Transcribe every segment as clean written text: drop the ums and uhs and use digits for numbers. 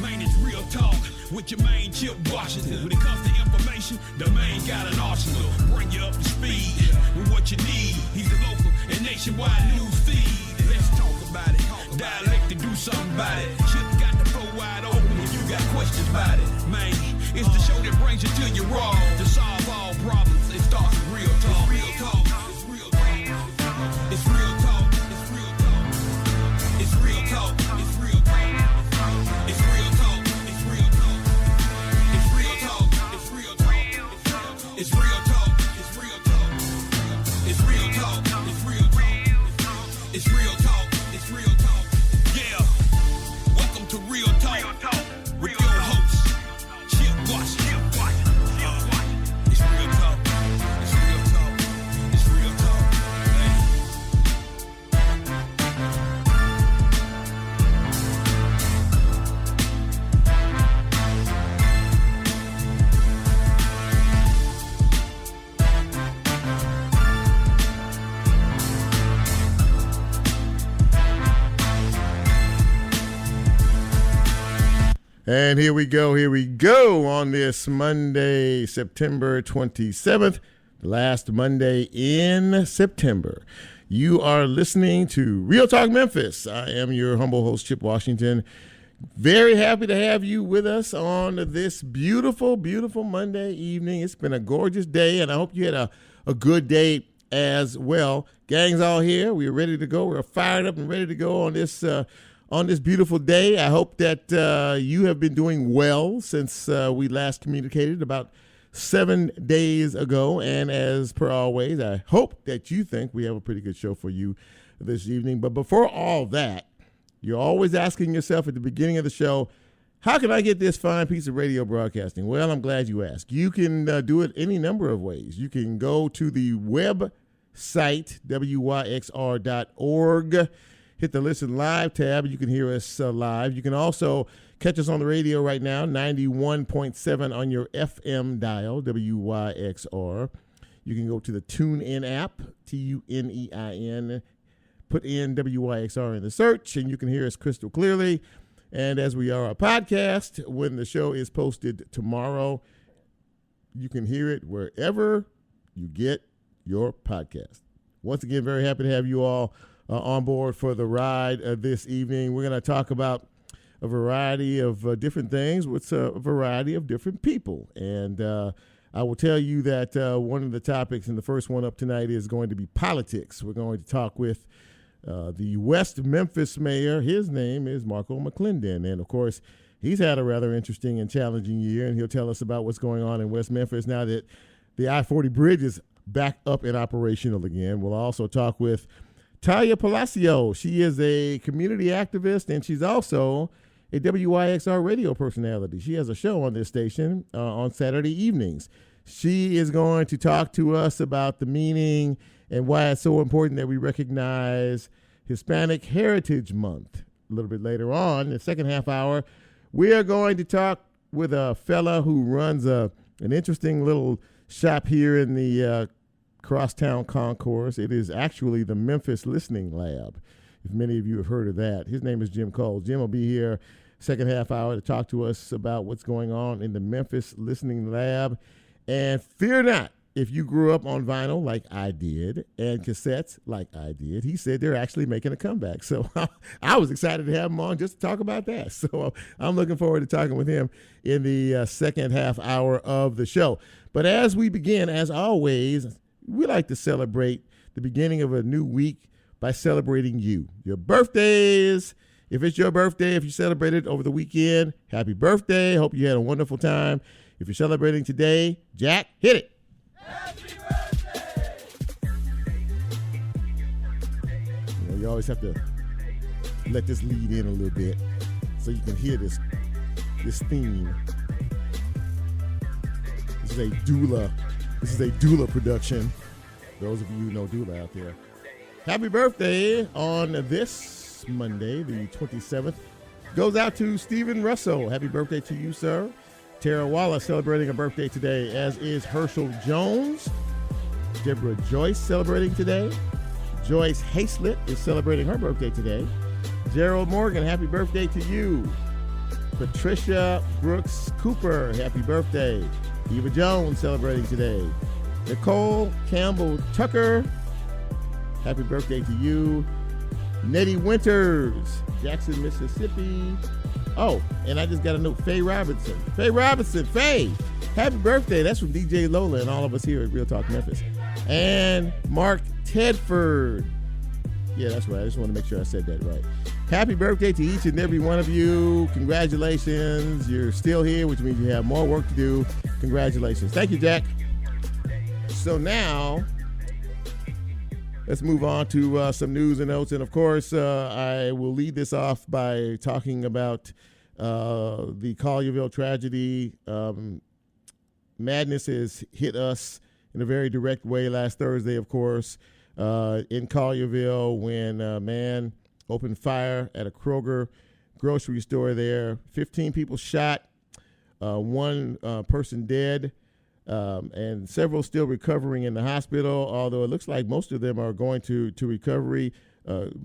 Man, it's real talk with your main Chip Washington. When it comes to information, the main got an arsenal. Bring you up to speed with what you need. He's the local and nationwide news feed. Let's talk about it. Dialect to do something about it. Chip got the flow wide open if you got questions about it. Man, it's the show that brings you to your raw. To solve all problems, it starts with real talk. Real talk. It's real talk. It's real talk. It's real talk. It's real talk. It's real talk. It's real talk. It's real talk. It's real talk. It's real talk. It's real talk. It's real talk. It's real talk. It's real talk. It's real talk. It's real talk. Yeah. Welcome to Real Talk with your host, Chip Washington. It's real talk. It's real talk. It's real talk. And here we go on this Monday, September 27th, the last Monday in September. You are listening to Real Talk Memphis. I am your humble host, Chip Washington. Very happy to have you with us on this beautiful, beautiful Monday evening. It's been a gorgeous day, and I hope you had a good day as well. Gang's all here. We're ready to go. We're fired up and ready to go on this beautiful day. I hope that you have been doing well since we last communicated about 7 days ago. And as per always, I hope that you think we have a pretty good show for you this evening. But before all that, you're always asking yourself at the beginning of the show, how can I get this fine piece of radio broadcasting? Well, I'm glad you asked. You can do it any number of ways. You can go to the website, wyxr.org. Hit the Listen Live tab. You can hear us live. You can also catch us on the radio right now, 91.7 on your FM dial, WYXR. You can go to the TuneIn app, TUNEIN, put in WYXR in the search, and you can hear us crystal clearly. And as we are a podcast, when the show is posted tomorrow, you can hear it wherever you get your podcast. Once again, very happy to have you all on board for the ride this evening. We're going to talk about a variety of different things with a variety of different people. And I will tell you that one of the topics, and the first one up tonight, is going to be politics. We're going to talk with the West Memphis mayor. His name is Marco McClendon. And, of course, he's had a rather interesting and challenging year, and he'll tell us about what's going on in West Memphis now that the I-40 bridge is back up and operational again. We'll also talk with Talia Palacio. She is a community activist, and she's also a WYXR radio personality. She has a show on this station on Saturday evenings. She is going to talk to us about the meaning and why it's so important that we recognize Hispanic Heritage Month. A little bit later on, the second half hour, we are going to talk with a fella who runs an interesting little shop here in the Crosstown Concourse. It is actually the Memphis Listening Lab, if many of you have heard of that. His name is Jim Cole. Jim will be here second half hour to talk to us about what's going on in the Memphis Listening Lab. And fear not, if you grew up on vinyl like I did and cassettes like I did, he said they're actually making a comeback. So I was excited to have him on just to talk about that. So I'm looking forward to talking with him in the second half hour of the show. But as we begin, as always, we like to celebrate the beginning of a new week by celebrating you. Your birthdays. If it's your birthday, if you celebrated over the weekend, happy birthday. Hope you had a wonderful time. If you're celebrating today, Jack, hit it. Happy birthday! You always have to let this lead in a little bit so you can hear this theme. This is a doula production. Those of you who know doula out there. Happy birthday on this Monday, the 27th. Goes out to Stephen Russell. Happy birthday to you, sir. Tara Wallace celebrating a birthday today, as is Herschel Jones. Deborah Joyce celebrating today. Joyce Haslett is celebrating her birthday today. Gerald Morgan, happy birthday to you. Patricia Brooks Cooper, happy birthday. Eva Jones celebrating today. Nicole Campbell Tucker, happy birthday to you. Nettie Winters, Jackson, Mississippi. Oh, and I just got a note, Faye Robinson. Faye, happy birthday. That's from DJ Lola and all of us here at Real Talk Memphis. And Mark Tedford. Yeah, that's right. I just want to make sure I said that right. Happy birthday to each and every one of you. Congratulations. You're still here, which means you have more work to do. Congratulations. Thank you, Jack. So now, let's move on to some news and notes. And, of course, I will lead this off by talking about the Collierville tragedy. Madness has hit us in a very direct way last Thursday, of course, in Collierville when a man opened fire at a Kroger grocery store there. 15 people shot, one person dead, and several still recovering in the hospital, although it looks like most of them are going to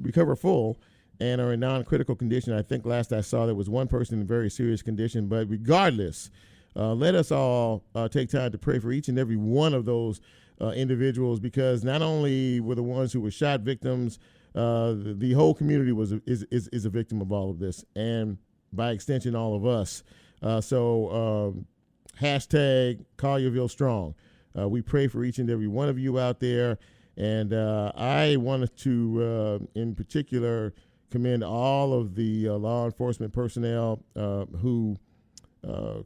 recover full and are in non-critical condition. I think last I saw there was one person in very serious condition. But regardless, let us all take time to pray for each and every one of those individuals, because not only were the ones who were shot victims, the whole community is a victim of all of this, and by extension, all of us. So hashtag Collierville Strong. We pray for each and every one of you out there, and I wanted to, in particular, commend all of the law enforcement personnel who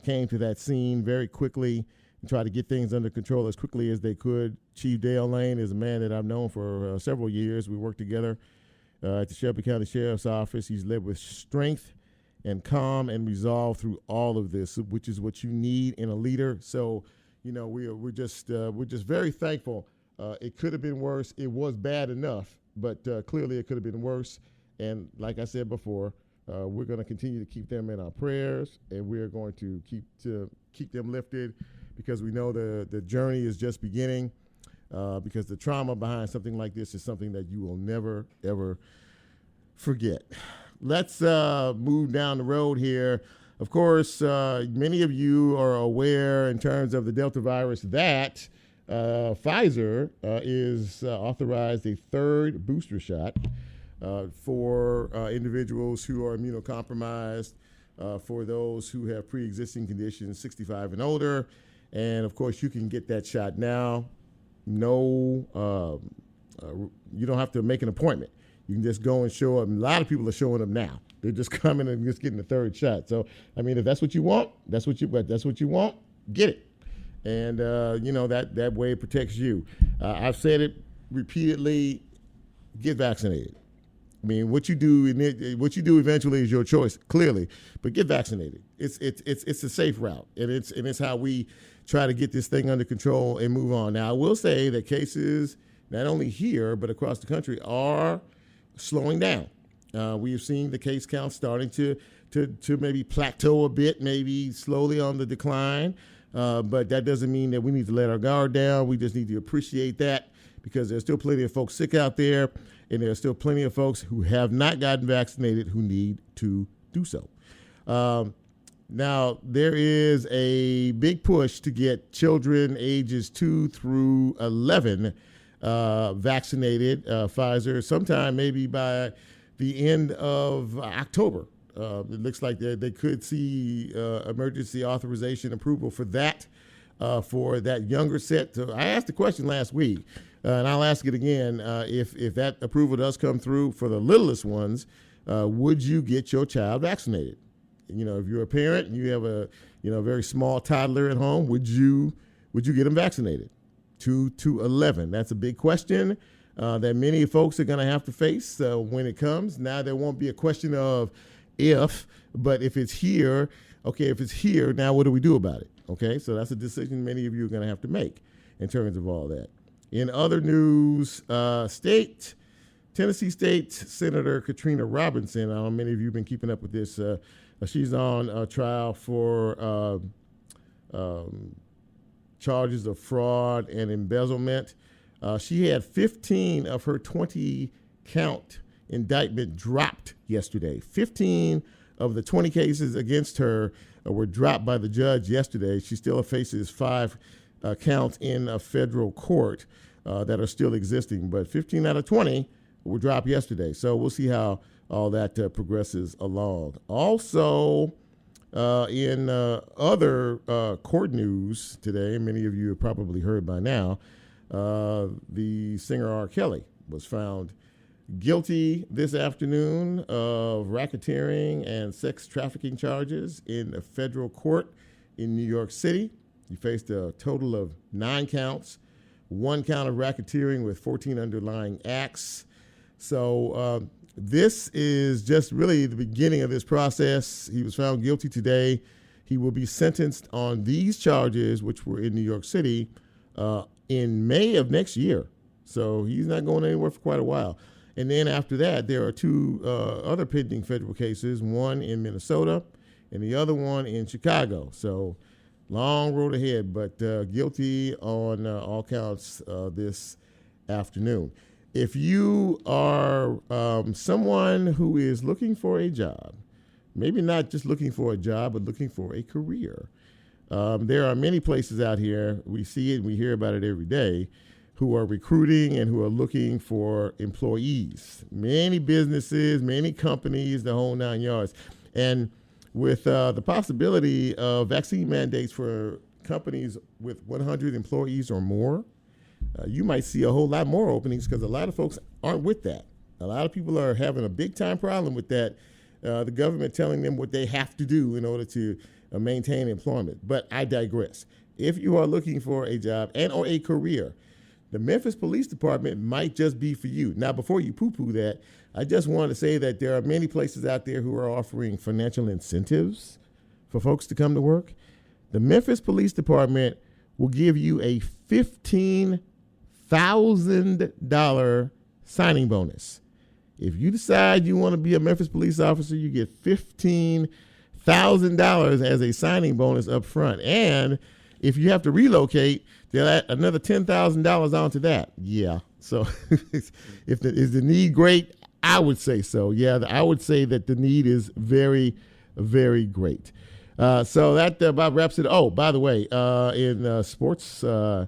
came to that scene very quickly and try to get things under control as quickly as they could. Chief Dale Lane is a man that I've known for several years. We worked together at the Shelby County Sheriff's Office. He's led with strength and calm and resolve through all of this, which is what you need in a leader. So, you know, we're just very thankful. It could have been worse. It was bad enough, but clearly it could have been worse. And like I said before, we're going to continue to keep them in our prayers, and we're going to keep them lifted, because we know the journey is just beginning, because the trauma behind something like this is something that you will never, ever forget. Let's move down the road here. Of course, many of you are aware in terms of the Delta virus that Pfizer is authorized a third booster shot for individuals who are immunocompromised, for those who have pre-existing conditions, 65 and older. And, of course, you can get that shot now. No, you don't have to make an appointment. You can just go and show up. And a lot of people are showing up now. They're just coming and just getting the third shot. So, I mean, if that's what you want, that's what you want, get it. And, you know, that way it protects you. I've said it repeatedly, get vaccinated. I mean, what you do eventually is your choice, clearly, but get vaccinated. It's a safe route, and it's how we try to get this thing under control and move on. Now, I will say that cases, not only here but across the country, are slowing down. We have seen the case count starting to maybe plateau a bit, maybe slowly on the decline, but that doesn't mean that we need to let our guard down. We just need to appreciate that, because there's still plenty of folks sick out there, and there's still plenty of folks who have not gotten vaccinated who need to do so. Now, there is a big push to get children ages 2 through 11 vaccinated, Pfizer, sometime maybe by the end of October. It looks like they could see emergency authorization approval for that younger set. So I asked the question last week, and I'll ask it again. If that approval does come through for the littlest ones, would you get your child vaccinated? You know, if you're a parent and you have a very small toddler at home, would you get them vaccinated? 2 to 11. That's a big question that many folks are going to have to face when it comes. Now, there won't be a question of if, but if it's here, okay, if it's here, now what do we do about it? Okay, so that's a decision many of you are going to have to make in terms of all that. In other news, Tennessee State Senator Katrina Robinson, I don't know how many of you have been keeping up with this, she's on trial for charges of fraud and embezzlement. She had 15 of her 20-count indictment dropped yesterday. 15 of the 20 cases against her were dropped by the judge yesterday. She still faces 5 counts in a federal court that are still existing, but 15 out of 20 were dropped yesterday. So we'll see how all that progresses along. Also, in other court news today, many of you have probably heard by now, the singer R. Kelly was found guilty this afternoon of racketeering and sex trafficking charges in a federal court in New York City. He faced a total of 9 counts, 1 count of racketeering with 14 underlying acts. So this is just really the beginning of this process. He was found guilty today. He will be sentenced on these charges, which were in New York City, in May of next year. So he's not going anywhere for quite a while. And then after that, there are 2 other pending federal cases, one in Minnesota and the other one in Chicago. So long road ahead, but guilty on all counts this afternoon. If you are someone who is looking for a job, maybe not just looking for a job, but looking for a career, there are many places out here, we see it and we hear about it every day, who are recruiting and who are looking for employees. Many businesses, many companies, the whole 9 yards. And with the possibility of vaccine mandates for companies with 100 employees or more, you might see a whole lot more openings because a lot of folks aren't with that. A lot of people are having a big time problem with that, the government telling them what they have to do in order to maintain employment. But I digress. If you are looking for a job and or a career, the Memphis Police Department might just be for you. Now, before you poo-poo that, I just want to say that there are many places out there who are offering financial incentives for folks to come to work. The Memphis Police Department will give you a $15,000 signing bonus. If you decide you want to be a Memphis police officer, you get $15,000 as a signing bonus up front. And if you have to relocate, they'll add another $10,000 onto that. Yeah. So is the need great? I would say so. Yeah, I would say that the need is very, very great. So that about wraps it. Oh, by the way, in sports, the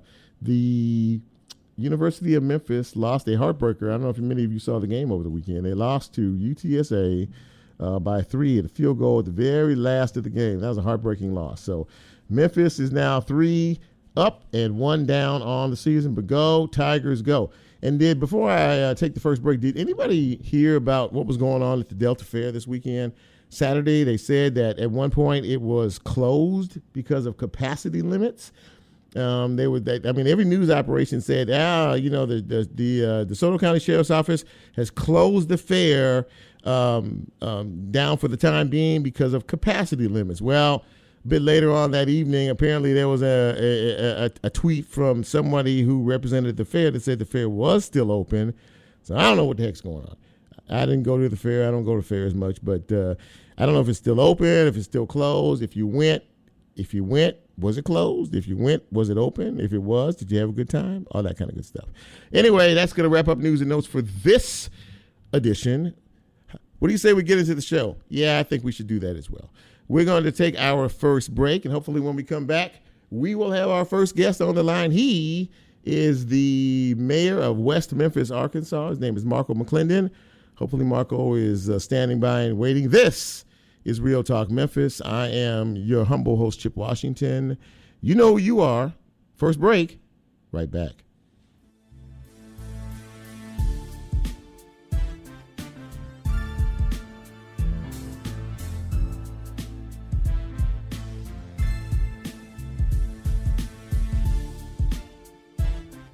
University of Memphis lost a heartbreaker. I don't know if many of you saw the game over the weekend. They lost to UTSA by 3 at a field goal at the very last of the game. That was a heartbreaking loss. So Memphis is now 3 up and 1 down on the season, but go Tigers go. And before I take the first break, did anybody hear about what was going on at the Delta Fair this weekend? Saturday, they said that at one point it was closed because of capacity limits. Every news operation said, the DeSoto County Sheriff's Office has closed the fair down for the time being because of capacity limits. Well, a bit later on that evening, apparently there was a tweet from somebody who represented the fair that said the fair was still open. So I don't know what the heck's going on. I didn't go to the fair. I don't go to fairs much, but I don't know if it's still open, if it's still closed. If you went, was it closed? If you went, was it open? If it was, did you have a good time? All that kind of good stuff. Anyway, that's going to wrap up news and notes for this edition. What do you say we get into the show? Yeah, I think we should do that as well. We're going to take our first break, and hopefully when we come back, we will have our first guest on the line. He is the mayor of West Memphis, Arkansas. His name is Marco McClendon. Hopefully Marco is standing by and waiting. This is Real Talk Memphis. I am your humble host, Chip Washington. You know who you are. First break, right back.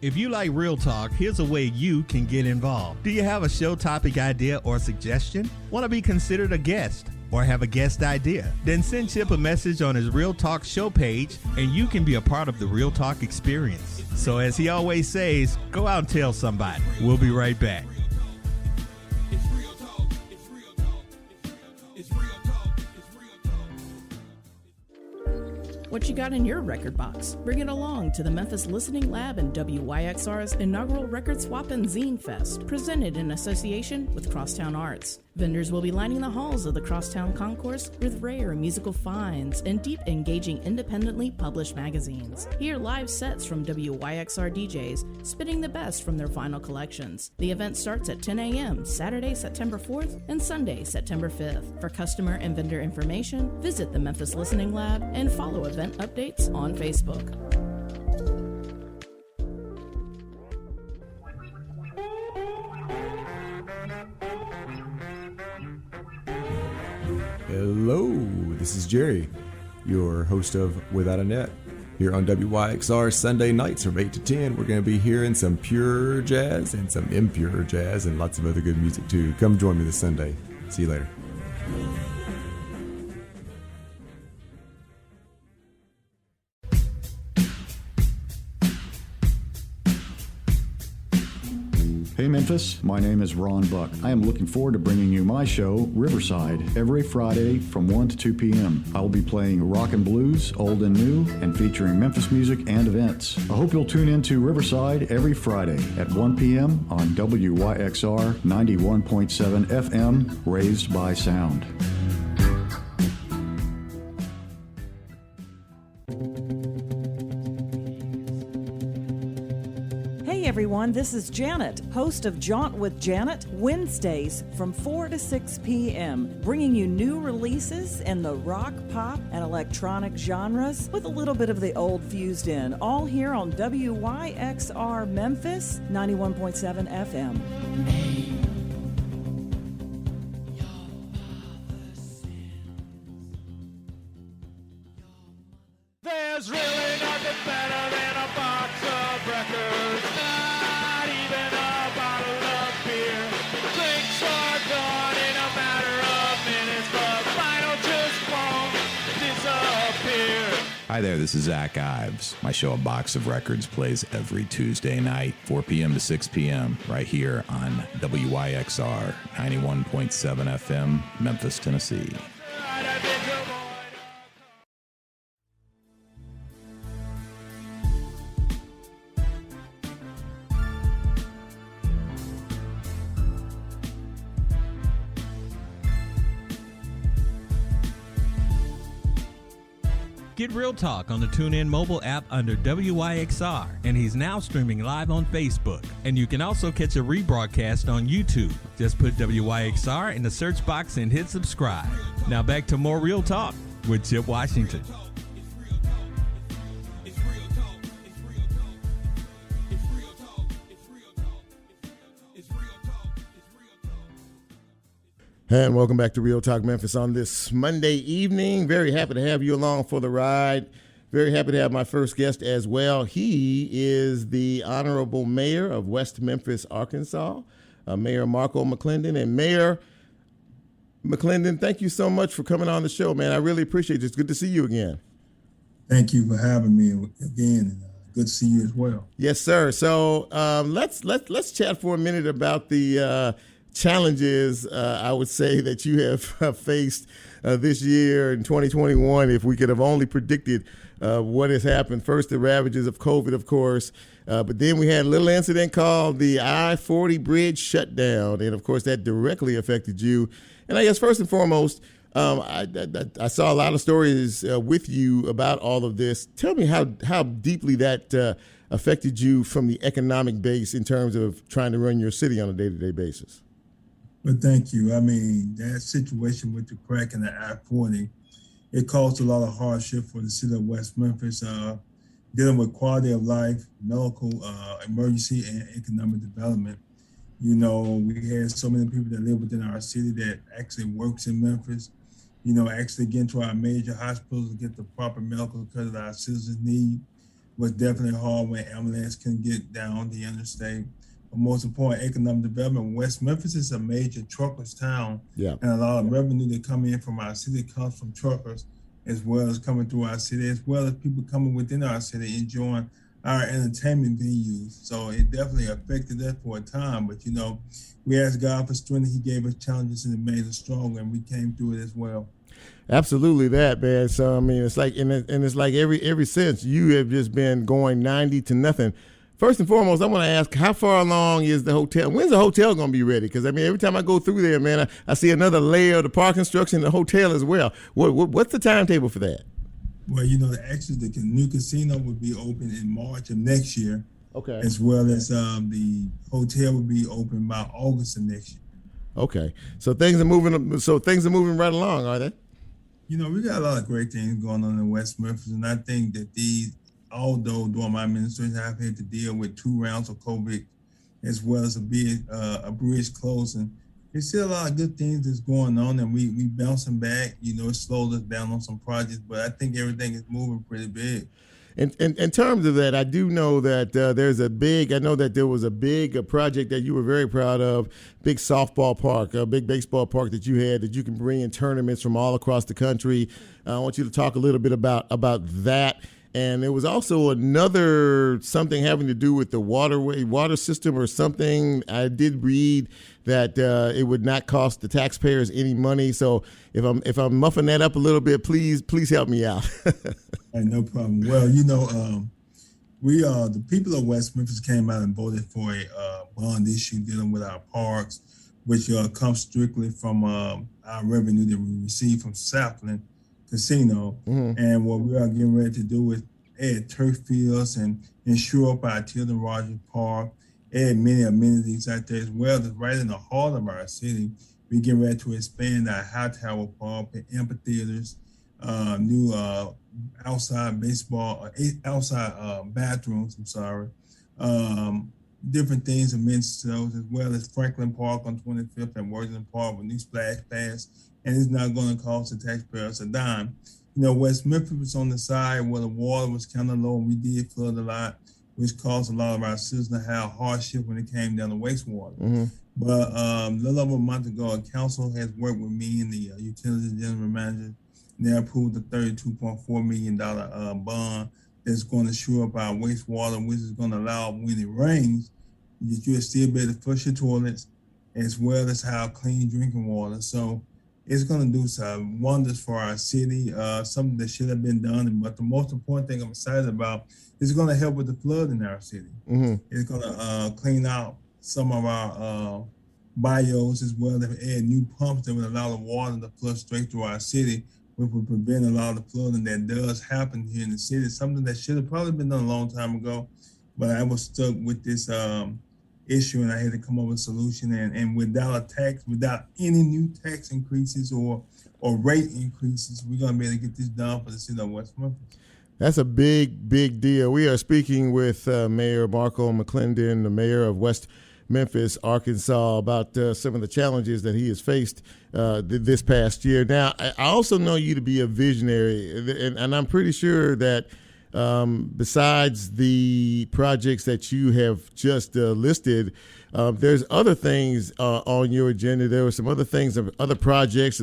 If you like Real Talk, here's a way you can get involved. Do you have a show topic idea or suggestion? Want to be considered a guest or have a guest idea? Then send Chip a message on his Real Talk show page and you can be a part of the Real Talk experience. So as he always says, go out and tell somebody. We'll be right back. What you got in your record box? Bring it along to the Memphis Listening Lab and WYXR's inaugural Record Swap and Zine Fest, presented in association with Crosstown Arts. Vendors will be lining the halls of the Crosstown Concourse with rare musical finds and deep, engaging, independently published magazines. Hear live sets from WYXR DJs spinning the best from their vinyl collections. The event starts at 10 a.m. Saturday, September 4th and Sunday, September 5th. For customer and vendor information, visit the Memphis Listening Lab and follow event updates on Facebook. Hello, this is Jerry, your host of Without a Net. Here on WYXR Sunday nights from 8 to 10, we're going to be hearing some pure jazz and some impure jazz and lots of other good music too. Come join me this Sunday. See you later. Hey Memphis, my name is Ron Buck. I am looking forward to bringing you my show, Riverside, every Friday from 1 to 2 p.m. I will be playing rock and blues, old and new, and featuring Memphis music and events. I hope you'll tune in to Riverside every Friday at 1 p.m. on WYXR 91.7 FM, Raised by Sound. Hey everyone, this is Janet, host of Jaunt with Janet, Wednesdays from 4 to 6 p.m., bringing you new releases in the rock, pop, and electronic genres with a little bit of the old fused in, all here on WYXR Memphis 91.7 FM. There's really nothing better than a box of records, not even a bottle of beer. Drinks are gone in a matter of minutes, but vinyl just won't disappear. Hi there, this is Zach Ives. My show, A Box of Records, plays every Tuesday night, 4 p.m. to 6 p.m., right here on WYXR 91.7 FM, Memphis, Tennessee. Get Real Talk on the TuneIn mobile app under WYXR, and he's now streaming live on Facebook. And you can also catch a rebroadcast on YouTube. Just put WYXR in the search box and hit subscribe. Now back to more Real Talk with Chip Washington. And welcome back to Real Talk Memphis on this Monday evening. Very happy to have you along for the ride. Very happy to have my first guest as well. He is the Honorable Mayor of West Memphis, Arkansas, Mayor Marco McClendon. And Mayor McClendon, thank you so much for coming on the show, man. I really appreciate it. It's good to see you again. Thank you for having me again, and good to see you as well. Yes, sir. So let's chat for a minute about the challenges, I would say, that you have faced this year in 2021. If we could have only predicted what has happened. First, the ravages of COVID, of course, but then we had a little incident called the I-40 bridge shutdown, and of course that directly affected you. And I guess first and foremost, I saw a lot of stories with you about all of this. Tell me how deeply that affected you from the economic base in terms of trying to run your city on a day-to-day basis. Well, thank you. I mean, that situation with the crack and the I-40, it caused a lot of hardship for the city of West Memphis, dealing with quality of life, medical emergency, and economic development. You know, we had so many people that live within our city that actually works in Memphis, you know, actually get into our major hospitals and get the proper medical care that our citizens need. Was definitely hard when ambulance couldn't get down the interstate. But most important, economic development. West Memphis is a major truckers town, and a lot of revenue that come in from our city comes from truckers, as well as coming through our city, as well as people coming within our city enjoying our entertainment venues. So it definitely affected us for a time. But, you know, we asked God for strength. He gave us challenges and it made us stronger, and we came through it as well. Absolutely that, man. So I mean, it's like, and it's like every since you have just been going 90 to nothing. First and foremost, I want to ask, how far along is the hotel? When's the hotel going to be ready? Because I mean, every time I go through there, man, I see another layer of the parking structure in the hotel as well. What's the timetable for that? Well, actually, the new casino will be open in March of next year. Okay. As well as the hotel will be open by August of next year. Okay. So things are moving. So things are moving right along, are they? We got a lot of great things going on in West Memphis, and I think that although during my administration I've had to deal with 2 rounds of COVID, as well as a bridge closing, there's still a lot of good things that's going on, and we bouncing back. It slowed us down on some projects, but I think everything is moving pretty big. In terms of that, I do know that I know that there was a big project that you were very proud of, big softball park, a big baseball park that you had that you can bring in tournaments from all across the country. I want you to talk a little bit about that. And there was also something having to do with the water system or something. I did read that it would not cost the taxpayers any money. So if I'm muffing that up a little bit, please help me out. Hey, no problem. Well, we the people of West Memphis came out and voted for a bond issue dealing with our parks, which comes strictly from our revenue that we receive from Southland Casino. Mm-hmm. And what we are getting ready to do is add turf fields and shore up our Tilden Rogers Park, add many amenities out there as well. That's right in the heart of our city. We're getting ready to expand our high tower park, amphitheaters, new outside baseball, outside bathrooms, different things amidst those, as well as Franklin Park on 25th and Worthington Park with new splash pads, and it's not going to cost the taxpayers a dime. West Memphis was on the side where the water was kind of low, and we did flood a lot, which caused a lot of our citizens to have hardship when it came down to wastewater. Mm-hmm. But a little over a month ago, a council has worked with me and the utility general manager. They approved a $32.4 million bond that's going to shore up our wastewater, which is going to allow, when it rains, that you'll still be able to flush your toilets, as well as have clean drinking water. So it's going to do some wonders for our city, something that should have been done. But the most important thing I'm excited about is going to help with the flood in our city. Mm-hmm. It's going to clean out some of our bios, as well as add new pumps that would allow the water to flow straight through our city, which would prevent a lot of the flooding that does happen here in the city. Something that should have probably been done a long time ago, but I was stuck with this issue, and I had to come up with a solution. And without any new tax increases or rate increases, we're going to be able to get this done for the city of West Memphis. That's a big deal. We are speaking with Mayor Marco McClendon, the mayor of West Memphis, Arkansas, about some of the challenges that he has faced this past year. Now, I also know you to be a visionary, and I'm pretty sure that besides the projects that you have just listed, there's other things on your agenda. There were some other things, other projects,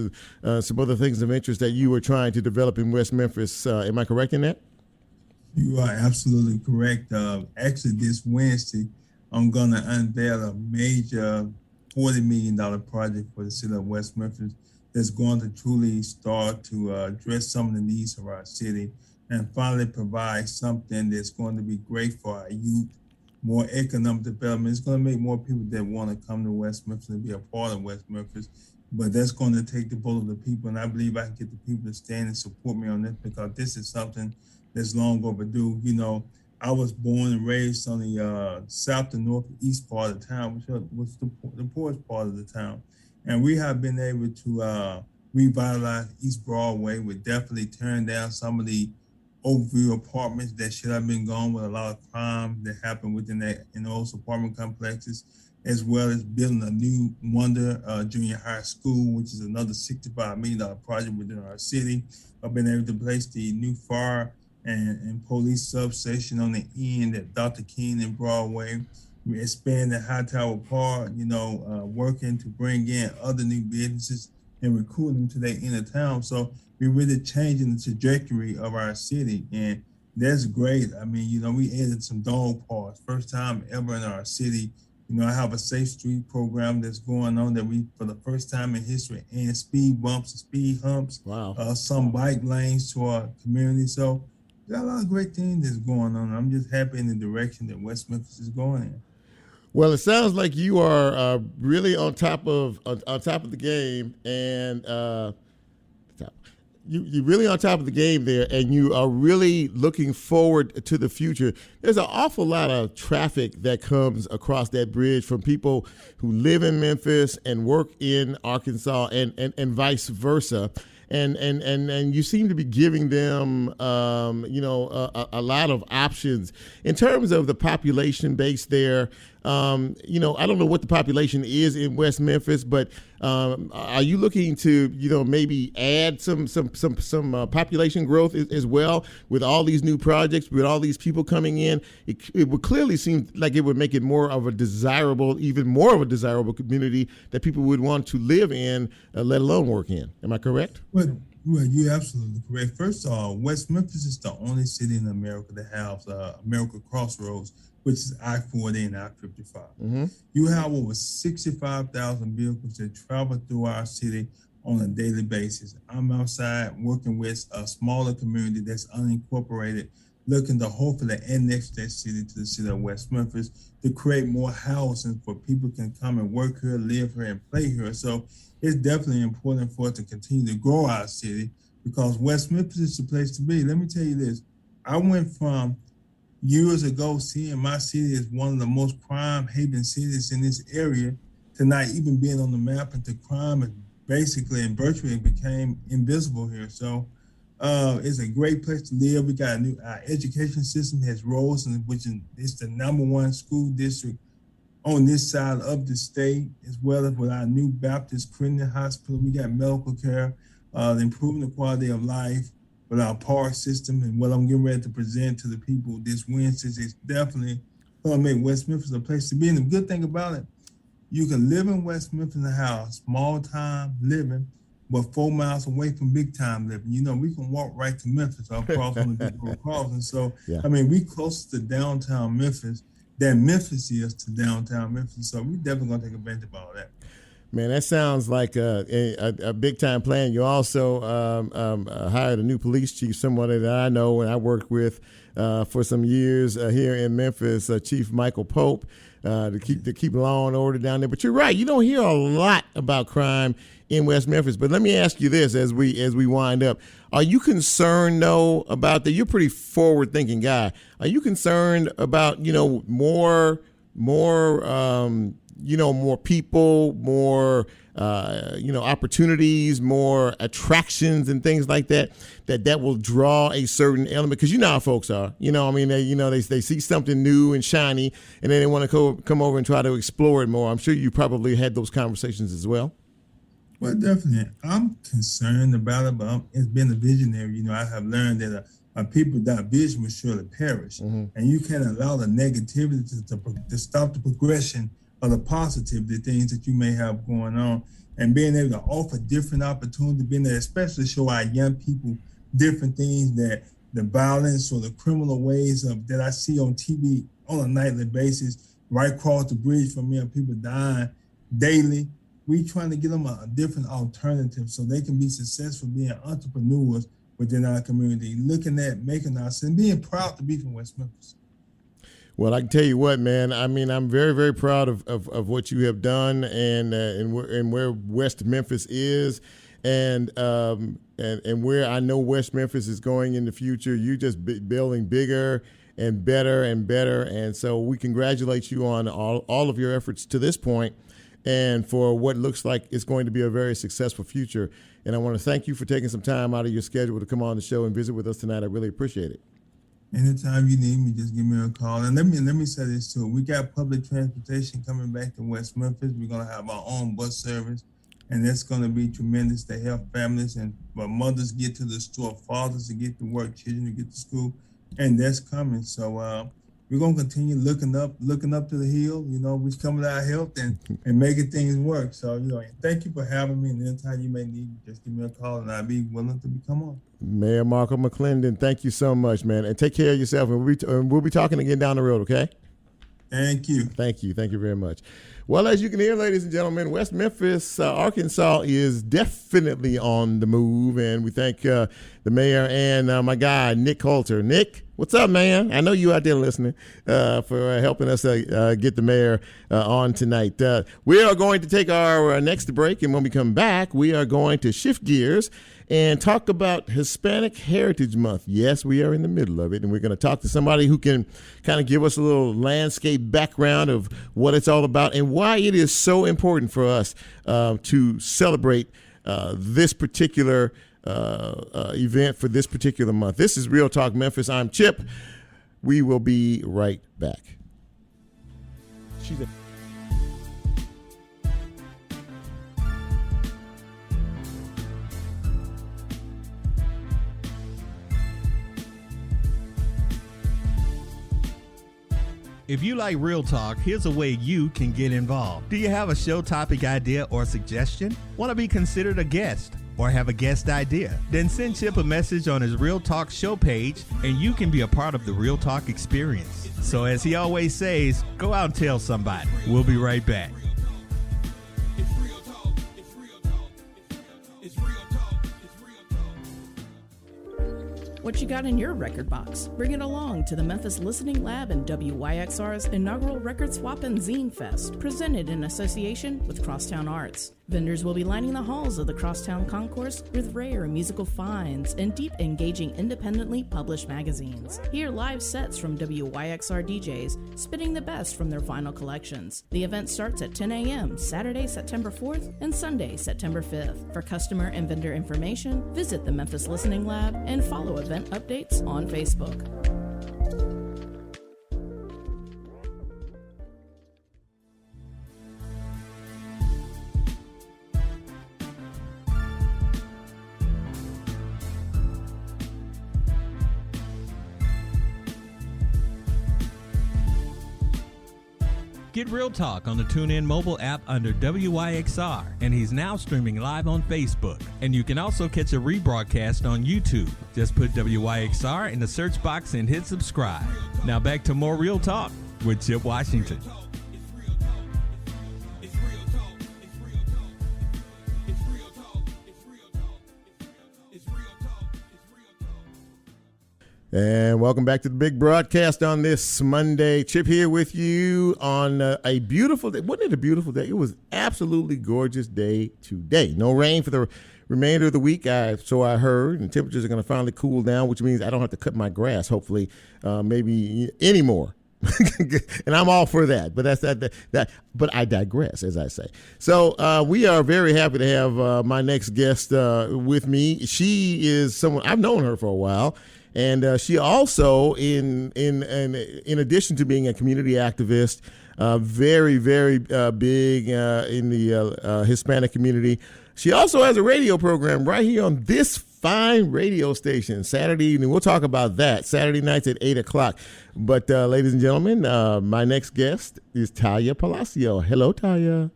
some other things of interest that you were trying to develop in West Memphis. Am I correct in that? You are absolutely correct. Actually, this Wednesday, I'm going to unveil a major $40 million project for the city of West Memphis that's going to truly start to address some of the needs of our city and finally provide something that's going to be great for our youth, more economic development. It's going to make more people that want to come to West Memphis and be a part of West Memphis, but that's going to take the vote of the people, and I believe I can get the people to stand and support me on this, because this is something that's long overdue. I was born and raised on the south and northeast part of the town, which was the poorest part of the town. And we have been able to revitalize East Broadway. We're definitely tearing down some of the Oakview apartments that should have been gone, with a lot of crime that happened within those apartment complexes, as well as building a new Wonder Junior High School, which is another $65 million project within our city. I've been able to place the new fire and police substation on the end at Dr. King and Broadway. We expanded High Tower Park, working to bring in other new businesses and recruit them to their inner town. So we're really changing the trajectory of our city, and that's great. I mean, we added some dog parks. First time ever in our city I have a Safe Street program that's going on that we, for the first time in history, and speed bumps and speed humps. Wow. Some bike lanes to our community. So got a lot of great things that's going on. I'm just happy in the direction that West Memphis is going in. Well, it sounds like you are really on top of the game, and you're really on top of the game there, and you are really looking forward to the future. There's an awful lot of traffic that comes across that bridge from people who live in Memphis and work in Arkansas, and vice versa. And you seem to be giving them, a lot of options in terms of the population base there. I don't know what the population is in West Memphis, but are you looking to, maybe add some population growth as well with all these new projects, with all these people coming in? It would clearly seem like it would make it even more of a desirable community that people would want to live in, let alone work in. Am I correct? Well, you're absolutely correct. First of all, West Memphis is the only city in America that has America Crossroads, which is I-40 and I-55. Mm-hmm. You have over 65,000 vehicles that travel through our city on a daily basis. I'm outside working with a smaller community that's unincorporated, looking to hopefully annex that city to the city of West Memphis to create more housing for people can come and work here, live here, and play here. So it's definitely important for us to continue to grow our city because West Memphis is the place to be. Let me tell you this. I went from years ago seeing my city as one of the most crime haven cities in this area to not even being on the map, and to crime and basically and virtually became invisible here. So it's a great place to live. We got our education system has rose, which is the #1 school district on this side of the state, as well as with our new Baptist Christian Hospital. We got medical care, improving the quality of life with our park system. And what I'm getting ready to present to the people this Wednesday is definitely going to make West Memphis a place to be. And the good thing about it, you can live in West Memphis and have small time living, but 4 miles away from big time living. We can walk right to Memphis or across on the Big Crossing. So, yeah. We closer to downtown Memphis than Memphis is to downtown Memphis. So we definitely going to take advantage of all that. Man, that sounds like a big-time plan. You also hired a new police chief, someone that I know and I worked with for some years here in Memphis, Chief Michael Pope, to keep law and order down there. But you're right, you don't hear a lot about crime in West Memphis. But let me ask you this as we wind up. Are you concerned, though, about that? You're a pretty forward-thinking guy. Are you concerned about, more people, more, opportunities, more attractions and things like that will draw a certain element? Because you know how folks are, they see something new and shiny and then they want to come over and try to explore it more. I'm sure you probably had those conversations as well. Well, definitely. I'm concerned about it, but it's been a visionary. I have learned that people without vision will surely perish. Mm-hmm. And you can't allow the negativity to stop the progression of the positive, the things that you may have going on, and being able to offer different opportunities, being able to especially show our young people different things, that the violence or the criminal ways that I see on TV on a nightly basis, right across the bridge from me, and people dying daily. We trying to give them a different alternative so they can be successful being entrepreneurs within our community, looking at making us and being proud to be from West Memphis. Well, I can tell you what, man. I'm very, very proud of what you have done and where West Memphis is, and where I know West Memphis is going in the future. You're just building bigger and better and better, and so we congratulate you on all of your efforts to this point, and for what looks like it's going to be a very successful future. And I want to thank you for taking some time out of your schedule to come on the show and visit with us tonight. I really appreciate it. Anytime you need me, just give me a call. And let me say this too. We got public transportation coming back to West Memphis. We're going to have our own bus service, and that's going to be tremendous to help families and mothers get to the store, fathers to get to work, children to get to school, and that's coming. So we're going to continue looking up to the hill, we're coming to our health and making things work. So, thank you for having me. And anytime you may need me, just give me a call and I'll be willing to come on. Mayor Marco McClendon, thank you so much, man. And take care of yourself. And we'll be talking again down the road, okay? Thank you. Thank you. Thank you very much. Well, as you can hear, ladies and gentlemen, West Memphis, Arkansas is definitely on the move, and we thank the mayor and my guy, Nick Coulter. Nick, what's up, man? I know you out there listening for helping us get the mayor on tonight. We are going to take our next break, and when we come back, we are going to shift gears and talk about Hispanic Heritage Month. Yes, we are in the middle of it, and we're going to talk to somebody who can kind of give us a little landscape background of what it's all about and why it is so important for us to celebrate this particular event for this particular month. This is Real Talk Memphis. I'm Chip. We will be right back. If you like Real Talk, here's a way you can get involved. Do you have a show topic idea or suggestion? Want to be considered a guest or have a guest idea? Then send Chip a message on his Real Talk show page and you can be a part of the Real Talk experience. So as he always says, go out and tell somebody. We'll be right back. What you got in your record box? Bring it along to the Memphis Listening Lab and WYXR's inaugural Record Swap and Zine Fest, presented in association with Crosstown Arts. Vendors will be lining the halls of the Crosstown Concourse with rare musical finds and deep, engaging, independently published magazines. Hear live sets from WYXR DJs spitting the best from their vinyl collections. The event starts at 10 a.m. Saturday, September 4th and Sunday, September 5th. For customer and vendor information, visit the Memphis Listening Lab and follow event updates on Facebook. Get Real Talk on the TuneIn mobile app under WYXR, and he's now streaming live on Facebook. And you can also catch a rebroadcast on YouTube. Just put WYXR in the search box and hit subscribe. Now back to more Real Talk with Chip Washington. And welcome back to the big broadcast on this Monday. Chip here with you on a beautiful day. Wasn't it a beautiful day? It was absolutely gorgeous day today. No rain for the remainder of the week, so I heard, and temperatures are going to finally cool down, which means I don't have to cut my grass, hopefully, maybe anymore. And I'm all for that, but that's that. But I digress, as I say. So we are very happy to have my next guest with me. She is someone I've known her for a while. And she also, in addition to being a community activist, very, very big in the Hispanic community, she also has a radio program right here on this fine radio station Saturday evening. We'll talk about that Saturday nights at 8 o'clock. But ladies and gentlemen, my next guest is Talia Palacio. Hello, Talia.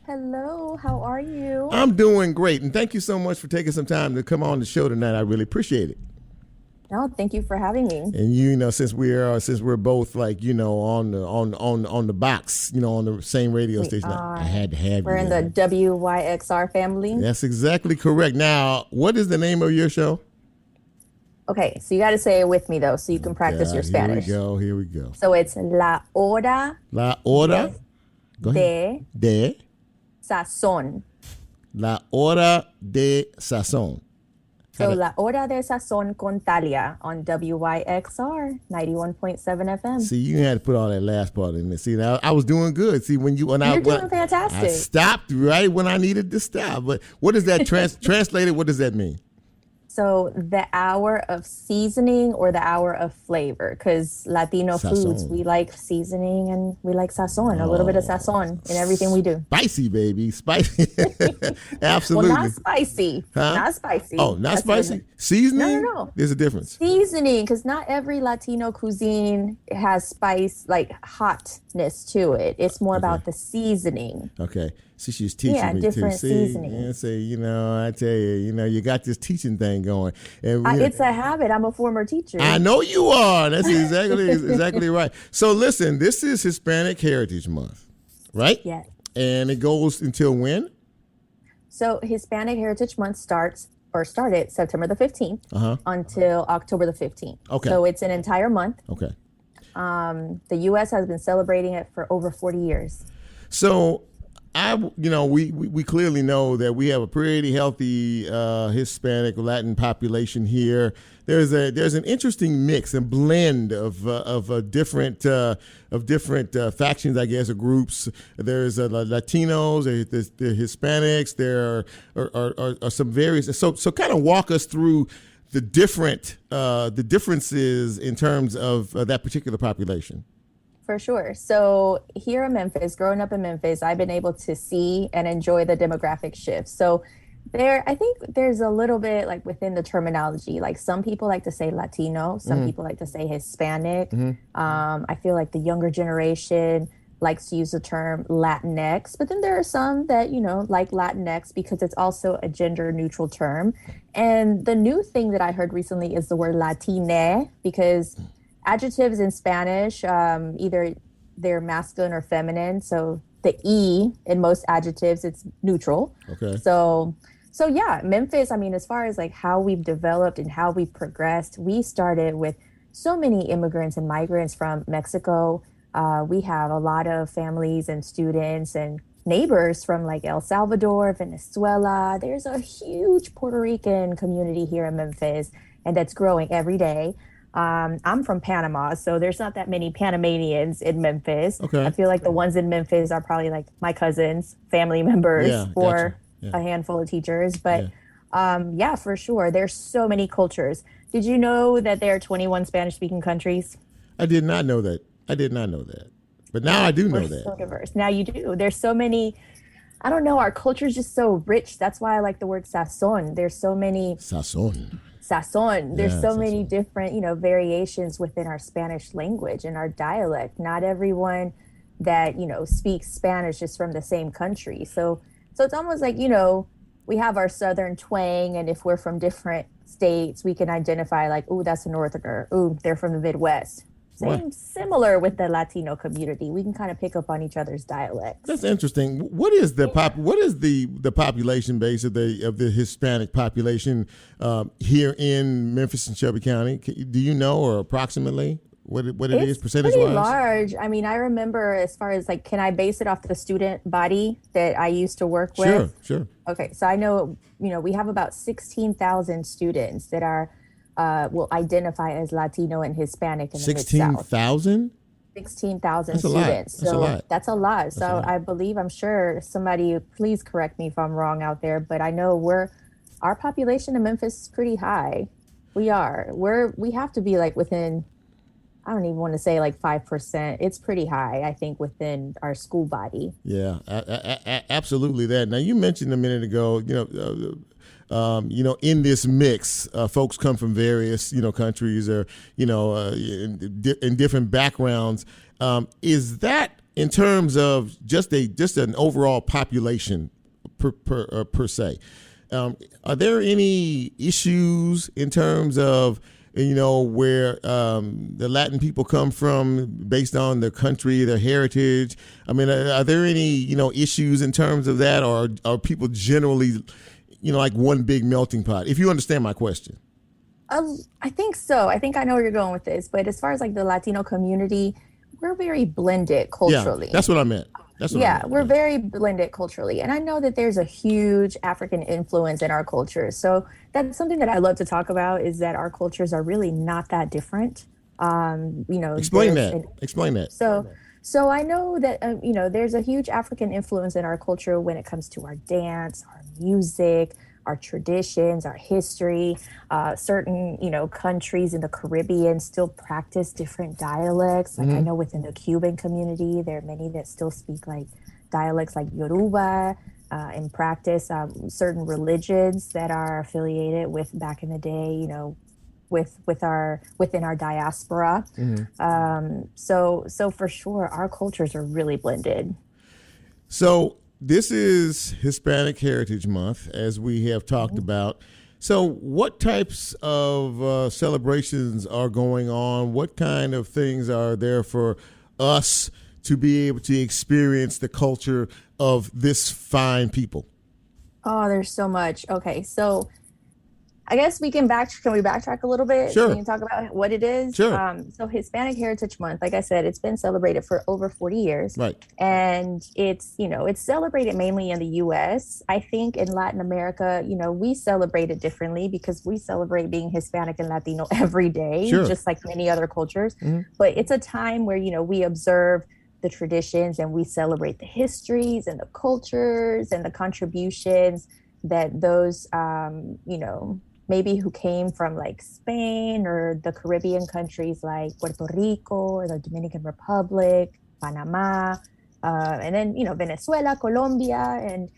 Hello, how are you? I'm doing great, and thank you so much for taking some time to come on the show tonight. I really appreciate it. No, thank you for having me. And you know, since we're both like, you know, on the box, you know, on the same radio station, I had to have you. We're in the WYXR family. That's exactly correct. Now, what is the name of your show? Okay, so you got to say it with me though, so you can practice your Spanish. Here we go. So it's La Hora de Sazón. La Hora de Sazón. So La Hora de Sazón con Talia on WYXR 91.7 FM. See, you had to put all that last part in there. See, now I was doing good. See, you're doing fantastic. I stopped right when I needed to stop. But what is that translated? What does that mean? So the hour of seasoning or the hour of flavor, because Latino foods, we like seasoning and we like sazon, a little bit of sazon in everything we do. Spicy, baby, spicy. Absolutely. Well, not spicy. Huh? Not spicy. Oh, not spicy? Seasoning? No. There's a difference. Seasoning, because not every Latino cuisine has spice, like hotness to it. It's more about the seasoning. Okay. See, she's teaching me different too. See, seasonings. and say, I tell you, you got this teaching thing going, and it's a habit. I'm a former teacher. I know you are. That's exactly right. So listen, this is Hispanic Heritage Month, right? Yes. And it goes until when? So Hispanic Heritage Month started September the 15th until October the 15th. Okay. So it's an entire month. Okay. The U.S. has been celebrating it for over 40 years. So we clearly know that we have a pretty healthy Hispanic Latin population here. There's an interesting mix and blend of different factions, I guess, or groups. There's Latinos, there's Hispanics. There are some various. So kind of walk us through the differences in terms of that particular population. For sure. So here in Memphis, growing up in Memphis, I've been able to see and enjoy the demographic shift. So I think there's a little bit like within the terminology, like some people like to say Latino, some people like to say Hispanic. I feel like the younger generation likes to use the term Latinx, but then there are some that, like Latinx because it's also a gender neutral term. And the new thing that I heard recently is the word Latine, because adjectives in Spanish, either they're masculine or feminine. So the E in most adjectives, it's neutral. Okay. So yeah, Memphis, as far as like how we've developed and how we've progressed, we started with so many immigrants and migrants from Mexico. We have a lot of families and students and neighbors from like El Salvador, Venezuela. There's a huge Puerto Rican community here in Memphis, and that's growing every day. I'm from Panama, so there's not that many Panamanians in Memphis. Okay. I feel like the ones in Memphis are probably like my cousins, family members, or a handful of teachers. But for sure. There's so many cultures. Did you know that there are 21 Spanish-speaking countries? I did not know that. But now I do know We're that. so diverse. Now you do. There's so many. I don't know. Our culture is just so rich. That's why I like the word sazon. There's so many. Sazon. There's so many different, variations within our Spanish language and our dialect. Not everyone that, speaks Spanish is from the same country. So it's almost like, we have our Southern twang. And if we're from different states, we can identify like, oh, that's a Northerner. Oh, they're from the Midwest. Similar with the Latino community. We can kind of pick up on each other's dialects. That's interesting. What is the population base of the Hispanic population here in Memphis and Shelby County? Do you know, or approximately what it is percentage-wise? Pretty large. I remember as far as like, can I base it off the student body that I used to work with? Sure. Okay, so I know, we have about 16,000 students that are will identify as Latino and Hispanic in the Mid-South. 16,000? 16,000 students. That's a lot. So I'm sure somebody, please correct me if I'm wrong out there, but I know our population in Memphis is pretty high. We have to be like within, I don't even want to say like 5%. It's pretty high, I think, within our school body. Yeah, absolutely that. Now, you mentioned a minute ago, in this mix, folks come from various, countries or, in different backgrounds. Is that in terms of just an overall population per se? Are there any issues in terms of, where the Latin people come from based on their country, their heritage? Are there any, issues in terms of that, or are people generally like one big melting pot, if you understand my question? I think so. I think I know where you're going with this. But as far as like the Latino community, we're very blended culturally. Yeah, that's what I meant. We're very blended culturally. And I know that there's a huge African influence in our culture. So that's something that I love to talk about, is that our cultures are really not that different. Explain that. So I know that, there's a huge African influence in our culture when it comes to our dance, our music, our traditions, our history. Certain, countries in the Caribbean still practice different dialects. Like I know within the Cuban community, there are many that still speak like dialects like Yoruba and practice certain religions that are affiliated with back in the day, within our diaspora. So for sure, our cultures are really blended. So this is Hispanic Heritage Month, as we have talked about. So what types of celebrations are going on? What kind of things are there for us to be able to experience the culture of this fine people? Oh, there's so much. Okay, so I guess we can backtrack a little bit? Sure. We can talk about what it is. Sure. So Hispanic Heritage Month, like I said, it's been celebrated for over 40 years. Right. And it's celebrated mainly in the US. I think in Latin America, we celebrate it differently because we celebrate being Hispanic and Latino every day, Sure. just like many other cultures. Mm-hmm. But it's a time where, we observe the traditions and we celebrate the histories and the cultures and the contributions that those, maybe who came from like Spain or the Caribbean countries like Puerto Rico or the Dominican Republic, Panama, and then, Venezuela, Colombia, and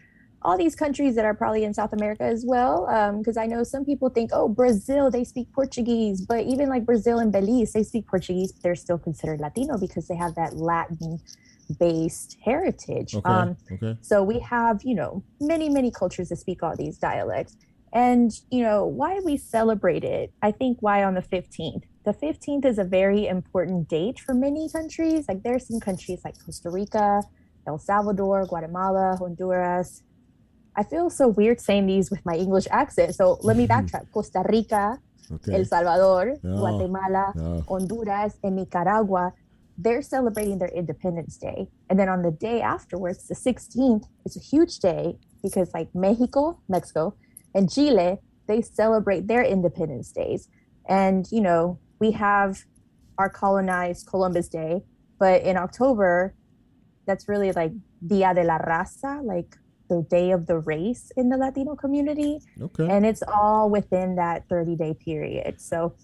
all these countries that are probably in South America as well. Because I know some people think, oh, Brazil, they speak Portuguese, but even like Brazil and Belize, they speak Portuguese, but they're still considered Latino because they have that Latin-based heritage. Okay. So we have, many, many cultures that speak all these dialects. And, why we celebrate it, I think why on the 15th. The 15th is a very important date for many countries. Like there's some countries like Costa Rica, El Salvador, Guatemala, Honduras. I feel so weird saying these with my English accent. So let me backtrack. Costa Rica, El Salvador, Guatemala, Honduras, and Nicaragua, they're celebrating their Independence Day. And then on the day afterwards, the 16th, it's a huge day because like Mexico, and Chile, they celebrate their Independence Days. And, we have our colonized Columbus Day, but in October, that's really like Dia de la Raza, like the day of the race in the Latino community. Okay. And it's all within that 30-day period. So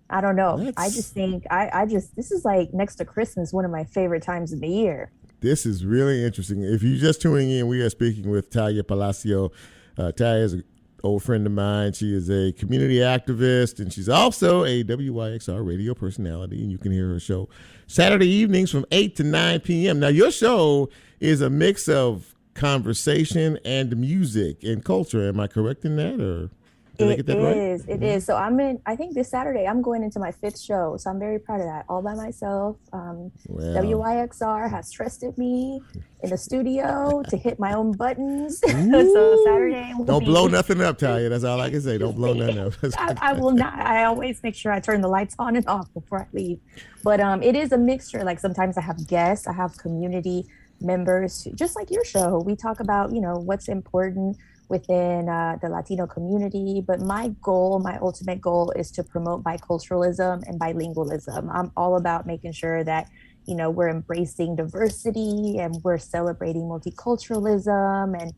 I don't know. I just think this is like next to Christmas, one of my favorite times of the year. This is really interesting. If you're just tuning in, we are speaking with Talia Palacio. Talia is an old friend of mine. She is a community activist, and she's also a WYXR radio personality, and you can hear her show Saturday evenings from 8 to 9 p.m. Now, your show is a mix of conversation and music and culture. Am I correct in that, or did I get that right? It is. So I think this Saturday I'm going into my 5th show. So I'm very proud of that, all by myself. WYXR has trusted me in the studio to hit my own buttons. So Saturday don't blow nothing up, Talia. That's all I can say. Don't blow nothing up. I will not. I always make sure I turn the lights on and off before I leave. But it is a mixture. Like sometimes I have guests, I have community members, just like your show. We talk about, what's important within the Latino community. But my ultimate goal is to promote biculturalism and bilingualism. I'm all about making sure that, we're embracing diversity and we're celebrating multiculturalism, and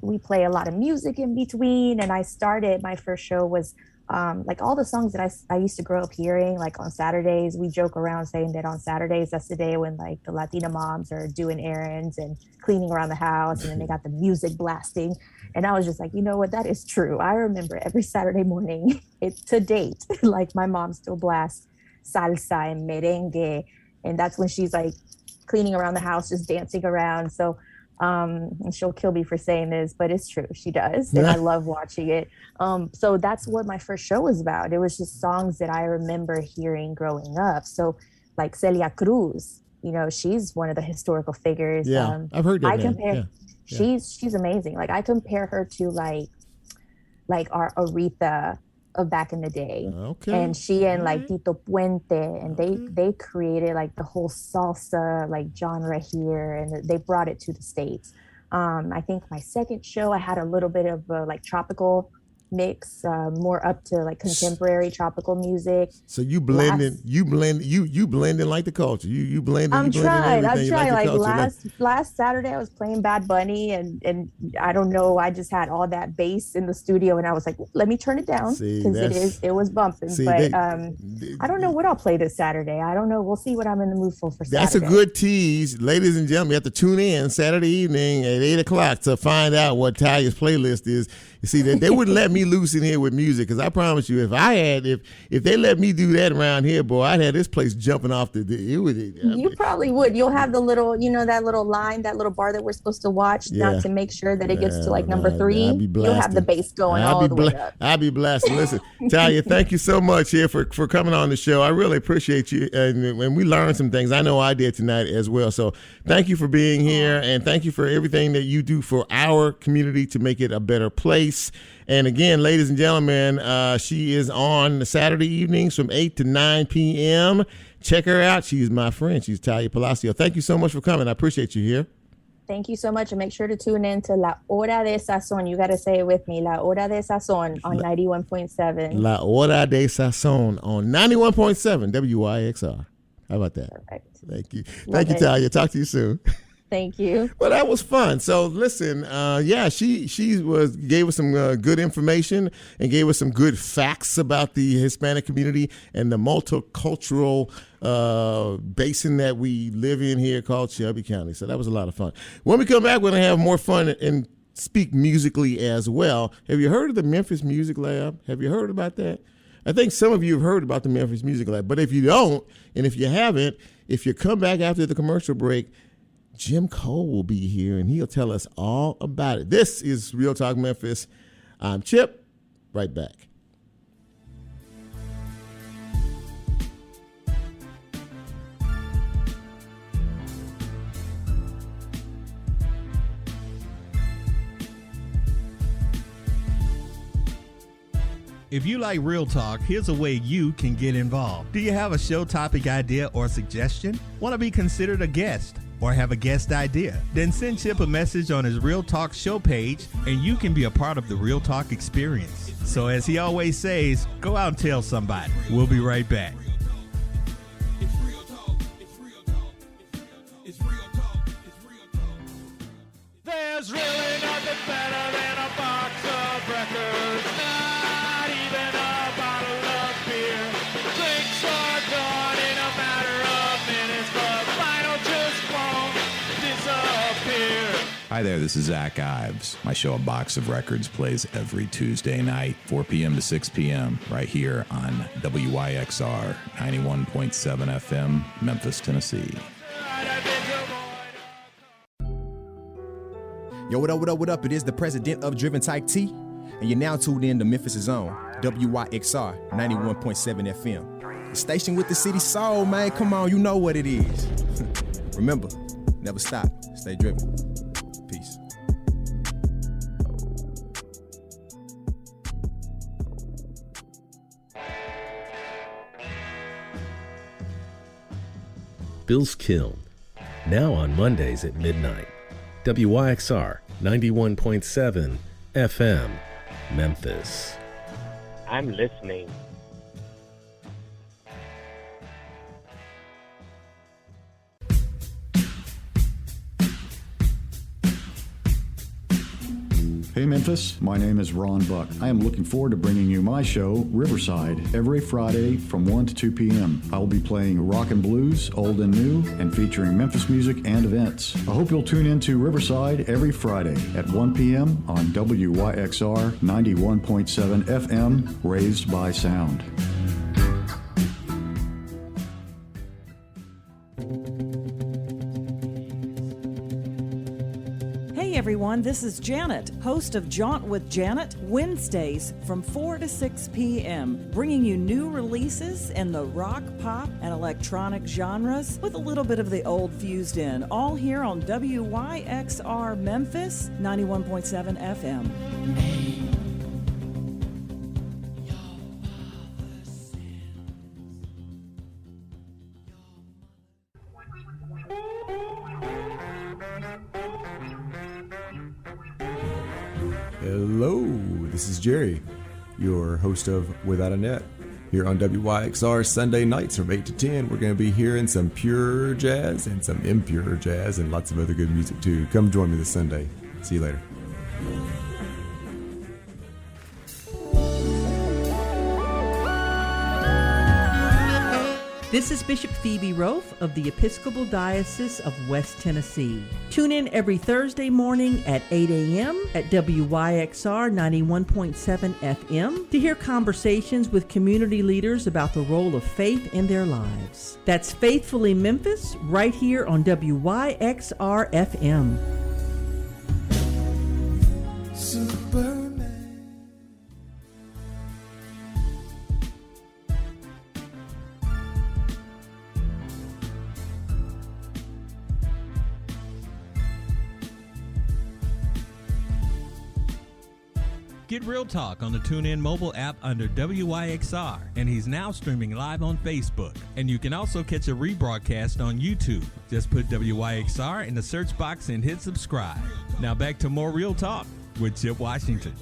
we play a lot of music in between. And my first show was like all the songs that I used to grow up hearing. Like on Saturdays, we joke around saying that on Saturdays, that's the day when like the Latina moms are doing errands and cleaning around the house, and then they got the music blasting. And I was just like, you know what, that is true. I remember every Saturday morning to date, like my mom still blasts salsa and merengue. And that's when she's like cleaning around the house, just dancing around. So, and she'll kill me for saying this, but it's true. She does. And I love watching it. So that's what my first show was about. It was just songs that I remember hearing growing up. So like Celia Cruz, she's one of the historical figures. Yeah, I've heard that. She's amazing. Like I compare her to like our Aretha of back in the day. Okay. And she and like Tito Puente, and they created like the whole salsa like genre here, and they brought it to the States. I think my second show I had a little bit of like tropical mix, more up to like contemporary tropical music. So you blending like the culture. You blending. I'm trying. Like last Saturday I was playing Bad Bunny, and I don't know. I just had all that bass in the studio, and I was like, let me turn it down because it was bumping. I don't know what I'll play this Saturday. I don't know. We'll see what I'm in the mood for Saturday. That's a good tease, ladies and gentlemen. You have to tune in Saturday evening at 8:00 to find out what Talia's playlist is. You see, they wouldn't let me loose in here with music because I promise you, if they let me do that around here, boy, I'd have this place jumping off You probably would. You'll have the little, that little line, that little bar that we're supposed to watch, not to make sure that it gets to like number 3. You'll have the bass going all the way up. I'll be blasting. Listen, Talia, thank you so much here for coming on the show. I really appreciate you, and we learned some things. I know I did tonight as well. So thank you for being here, and thank you for everything that you do for our community to make it a better place. And again, ladies and gentlemen, she is on Saturday evenings from 8 to 9 p.m. Check her out. She's my friend. She's Talia Palacio. Thank you so much for coming. I appreciate you here. Thank you so much. And make sure to tune in to La Hora de Sazón. You got to say it with me. La Hora de Sazón on 91.7. La Hora de Sazón on 91.7 WYXR. How about that? Perfect. Thank you. Thank you, Talia. Talk to you soon. Thank you. Well, that was fun. So listen, she gave us some good information and gave us some good facts about the Hispanic community and the multicultural basin that we live in here called Shelby County. So that was a lot of fun. When we come back, we're going to have more fun and speak musically as well. Have you heard of the Memphis Music Lab? Have you heard about that? I think some of you have heard about the Memphis Music Lab, but if you don't, and if you haven't, if you come back after the commercial break, Jim Cole will be here, and he'll tell us all about it. This is Real Talk Memphis. I'm Chip. Right back. If you like Real Talk, here's a way you can get involved. Do you have a show topic idea or suggestion? Want to be considered a guest? Or have a guest idea? Then send Chip a message on his Real Talk show page and you can be a part of the Real Talk experience. So as he always says, go out and tell somebody. We'll be right back. There's really nothing better than a box of records, not even a bottle of beer. Drinks are gone in a matter of minutes, but vinyl just won't disappear. Hi there, this is Zach Ives. My show, A Box of Records, plays every Tuesday night, 4 p.m. to 6 p.m., right here on WYXR 91.7 FM, Memphis, Tennessee. Yo, what up? It is the president of Driven Type T, and you're now tuned in to Memphis' own WYXR 91.7 FM. The station with the city soul, man. Come on, you know what it is. Remember, never stop. Stay driven. Peace. Bill's Kiln, now on Mondays at midnight. WYXR 91.7 FM, Memphis. I'm listening. Hey Memphis, my name is Ron Buck. I am looking forward to bringing you my show, Riverside, every Friday from 1 to 2 p.m. I will be playing rock and blues, old and new, and featuring Memphis music and events. I hope you'll tune in to Riverside every Friday at 1 p.m. on WYXR 91.7 FM, Raised by Sound. Hey everyone, this is Janet, host of Jaunt with Janet, Wednesdays from 4 to 6 p.m., bringing you new releases in the rock, pop, and electronic genres with a little bit of the old fused in, all here on WYXR Memphis 91.7 FM. Hello, this is Jerry, your host of Without a Net. Here on WYXR Sunday nights from 8 to 10, we're going to be hearing some pure jazz and some impure jazz and lots of other good music too. Come join me this Sunday. See you later. This is Bishop Phoebe Rofe of the Episcopal Diocese of West Tennessee. Tune in every Thursday morning at 8 a.m. at WYXR 91.7 FM to hear conversations with community leaders about the role of faith in their lives. That's Faithfully Memphis, right here on WYXR FM. Get Real Talk on the TuneIn mobile app under WYXR, and he's now streaming live on Facebook. And you can also catch a rebroadcast on YouTube. Just put WYXR in the search box and hit subscribe. Now back to more Real Talk with Chip Washington.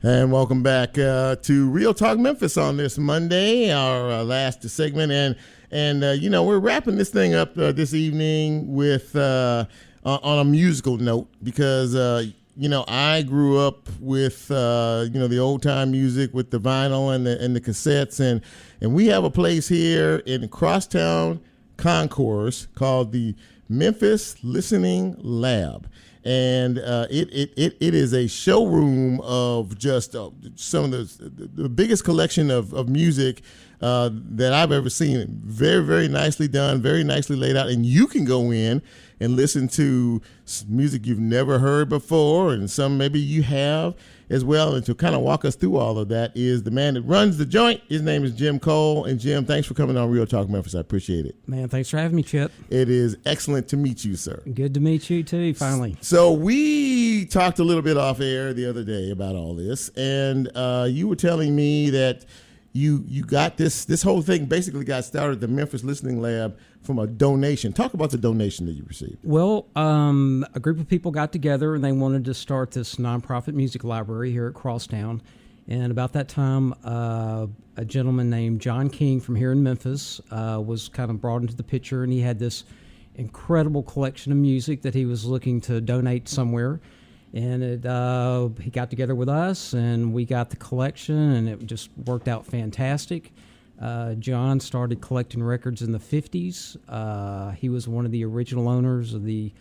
And welcome back to Real Talk Memphis on this Monday, our last segment, and we're wrapping this thing up this evening with on a musical note because I grew up with the old time music with the vinyl and the cassettes, and we have a place here in Crosstown Concourse called the Memphis Listening Lab. And it is a showroom of just some of the biggest collection of music that I've ever seen. Very, very nicely done, very nicely laid out. And you can go in and listen to music you've never heard before, and some maybe you have as well. And to kind of walk us through all of that is the man that runs the joint. His name is Jim Cole. And Jim, thanks for coming on Real Talk Memphis. I appreciate it. Man, thanks for having me, Chip. It is excellent to meet you, sir. Good to meet you, too, finally. So we talked a little bit off air the other day about all this, and you were telling me that you got this whole thing basically got started at the Memphis Listening Lab from a donation. Talk about the donation that you received. Well, a group of people got together and they wanted to start this nonprofit music library here at Crosstown. And about that time, a gentleman named John King from here in Memphis was kind of brought into the picture, and he had this incredible collection of music that he was looking to donate somewhere. And he got together with us, and we got the collection, and it just worked out fantastic. John started collecting records in the 50s. He was one of the original owners of the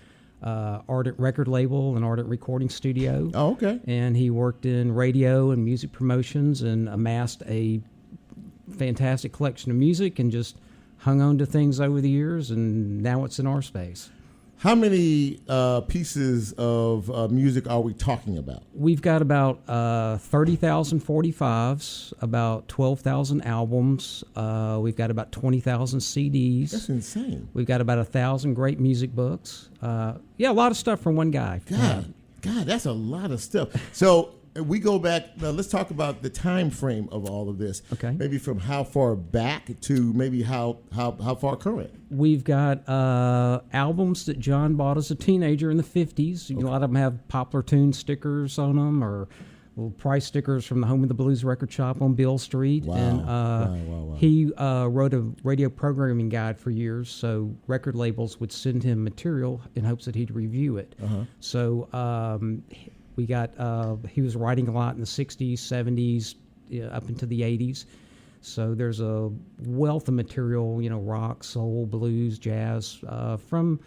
Ardent record label and Ardent recording studio. Oh, okay. And he worked in radio and music promotions and amassed a fantastic collection of music and just hung on to things over the years, and now it's in our space. How many pieces of music are we talking about? We've got about 30,000 45s, about 12,000 albums. We've got about 20,000 CDs. That's insane. We've got about 1,000 great music books. A lot of stuff from one guy. God, that's a lot of stuff. So we go back. Let's talk about the time frame of all of this. Okay. Maybe from how far back to maybe how far current. We've got albums that John bought as a teenager in the 50s. Okay. A lot of them have Poplar Tune stickers on them, or little price stickers from the Home of the Blues record shop on Beale Street. Wow. And Wow. He wrote a radio programming guide for years, so record labels would send him material in hopes that he'd review it. Uh-huh. So we got he was writing a lot in the 60s, 70s, up into the 80s. So there's a wealth of material, rock, soul, blues, jazz, from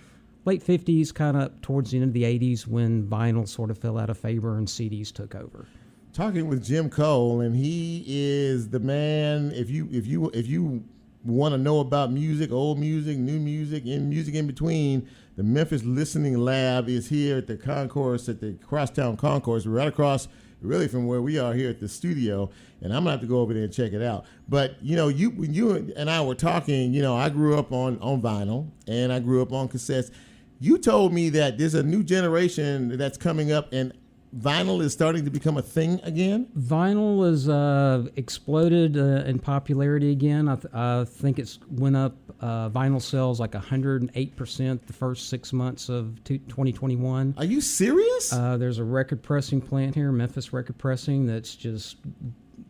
late 50s kind of towards the end of the 80s when vinyl sort of fell out of favor and CDs took over. Talking with Jim Cole, and he is the man. If you want to know about music, old music, new music, and music in between, the Memphis Listening Lab is here at the concourse, at the Crosstown Concourse, right across really from where we are here at the studio, and I'm gonna have to go over there and check it out. But when you and I were talking, I grew up on vinyl and I grew up on cassettes. You told me that there's a new generation that's coming up, and vinyl is starting to become a thing again? Vinyl has exploded in popularity again. I think it's went up. Vinyl sales like 108% the first 6 months of 2021. Are you serious? There's a record pressing plant here, Memphis Record Pressing, that's just,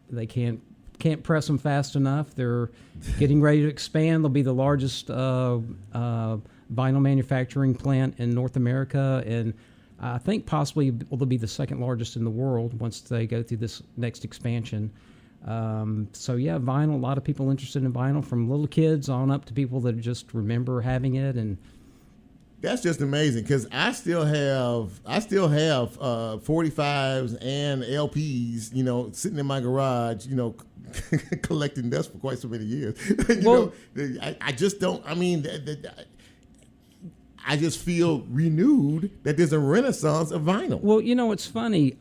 they can't press them fast enough. They're getting ready to expand. They'll be the largest vinyl manufacturing plant in North America, and I think possibly will be the second largest in the world once they go through this next expansion. So yeah, vinyl, a lot of people interested in vinyl, from little kids on up to people that just remember having it. And that's just amazing, because I still have 45s and LPs, you know, sitting in my garage, you know, collecting dust for quite so many years. I just don't. I mean, I just feel renewed that there's a renaissance of vinyl. Well, you know, it's funny.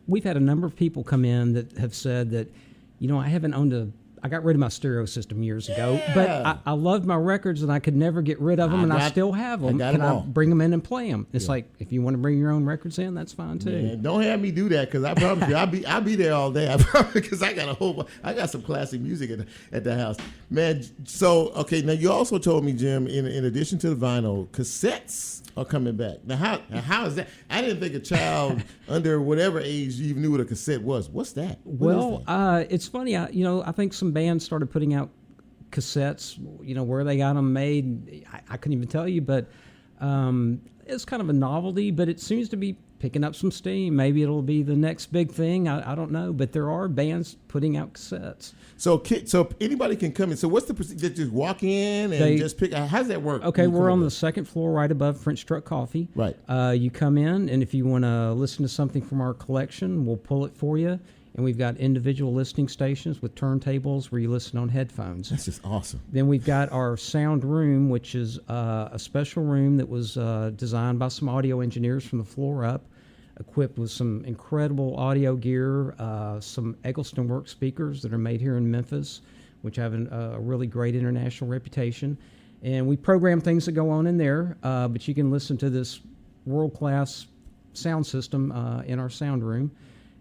We've had a number of people come in that have said that, you know, I haven't owned I got rid of my stereo system years ago, but I loved my records and I could never get rid of them, and I still have them. Can I bring them in and play them? It's like, if you want to bring your own records in, that's fine too. Man, don't have me do that, because I promise you, I'll be there all day. I promise, because I got some classic music at the house, man. So okay, now you also told me, Jim, in addition to the vinyl, cassettes are coming back. Now how is that? I didn't think a child under whatever age even knew what a cassette was. What's that? It's funny. I think some bands started putting out cassettes. You know, where they got them made, I couldn't even tell you. But it's kind of a novelty. But it seems to be picking up some steam. Maybe it'll be the next big thing. I don't know. But there are bands putting out cassettes. So anybody can come in. So what's the procedure? Just walk in and just pick? How does that work? Okay, we're on the second floor right above French Truck Coffee. Right. You come in, and if you want to listen to something from our collection, we'll pull it for you. And we've got individual listening stations with turntables where you listen on headphones. That's just awesome. Then we've got our sound room, which is a special room that was designed by some audio engineers from the floor up, equipped with some incredible audio gear, some Eggleston Works speakers that are made here in Memphis, which have a really great international reputation. And we program things that go on in there, but you can listen to this world-class sound system in our sound room.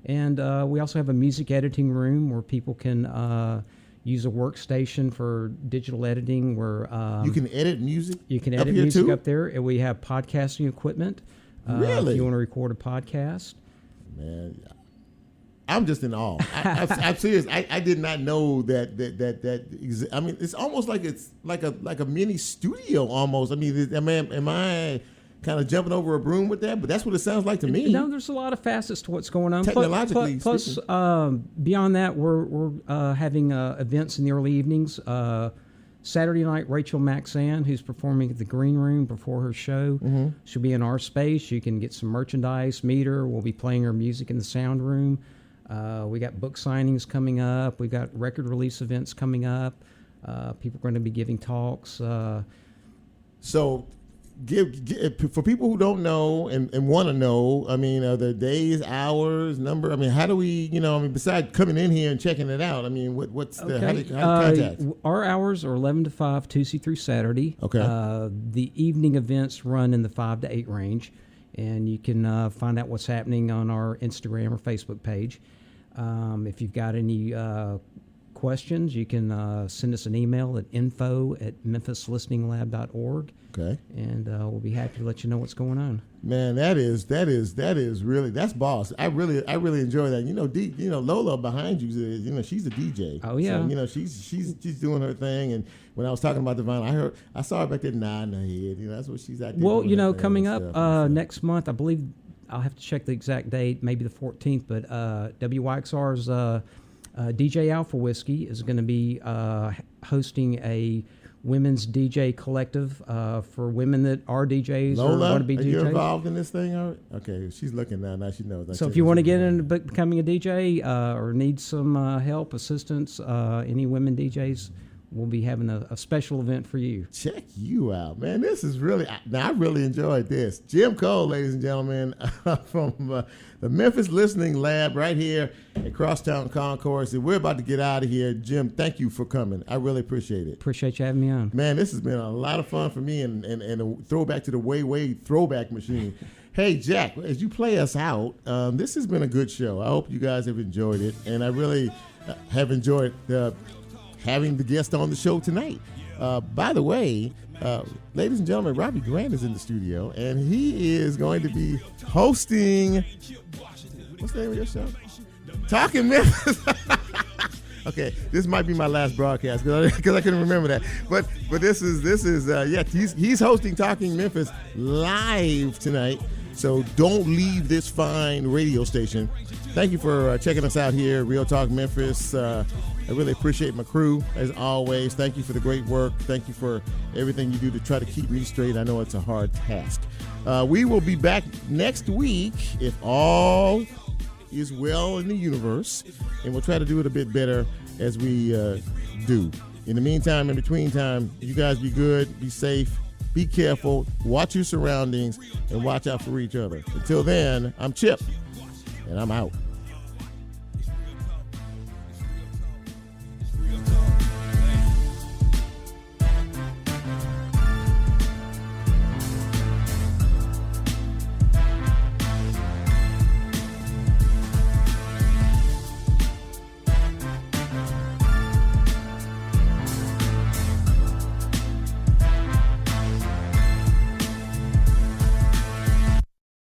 And we also have a music editing room where people can use a workstation for digital editing, where you can edit music. You can edit music up there, and we have podcasting equipment. Really? If you want to record a podcast. Man, I'm just in awe. I'm serious. I did not know that. I mean, it's almost like it's like a mini studio almost. I mean, am I kind of jumping over a broom with that? But that's what it sounds like to me. No, there's a lot of facets to what's going on. Technologically plus beyond that, we're having events in the early evenings. Saturday night, Rachel Maxan, who's performing at the Green Room before her show, she'll be in our space. You can get some merchandise, meet her. We'll be playing her music in the sound room. We got book signings coming up. We've got record release events coming up. People are going to be giving talks. So give for people who don't know and want to know, I mean, are there days, hours, number? I mean, how do we, besides coming in here and checking it out, I mean, what's the, how do contact? Our hours are 11 to 5, Tuesday through Saturday. Okay. The evening events run in the 5 to 8 range, and you can find out what's happening on our Instagram or Facebook page. If you've got any questions, you can send us an email at info@memphislisteninglab.org. Okay. And we'll be happy to let you know what's going on. Man, that is really, that's boss. I really enjoy that. Lola behind you is, she's a DJ. Oh yeah. So, she's doing her thing. And when I was talking about the vinyl, I saw her back there nodding her head. That's what she's out there. Well, coming up next month, I believe I'll have to check the exact date, maybe the 14th. But WYXR's DJ Alpha Whiskey is going to be hosting a women's DJ collective for women that are DJs Lola, or want to be DJs. Are you involved in this thing? Okay, she's looking now. Now she knows. So if you want to get into becoming a DJ or need some help, assistance, any women DJs, we'll be having a special event for you. Check you out, man. This is really, I really enjoyed this. Jim Cole, ladies and gentlemen, from the Memphis Listening Lab right here at Crosstown Concourse. And we're about to get out of here. Jim, thank you for coming. I really appreciate it. Appreciate you having me on. Man, this has been a lot of fun for me and a throwback to the way throwback machine. Hey, Jack, as you play us out, this has been a good show. I hope you guys have enjoyed it. And I really have enjoyed having the guest on the show tonight. By the way, ladies and gentlemen, Robbie Grant is in the studio, and he is going to be hosting, what's the name of your show? Talking Memphis. Okay, this might be my last broadcast because I couldn't remember that. But this is yeah, he's hosting Talking Memphis live tonight. So don't leave this fine radio station. Thank you for checking us out here, Real Talk Memphis. I really appreciate my crew, as always. Thank you for the great work. Thank you for everything you do to try to keep me straight. I know it's a hard task. We will be back next week if all is well in the universe, and we'll try to do it a bit better as we do. In the meantime, in between time, you guys be good, be safe, be careful, watch your surroundings, and watch out for each other. Until then, I'm Chip, and I'm out.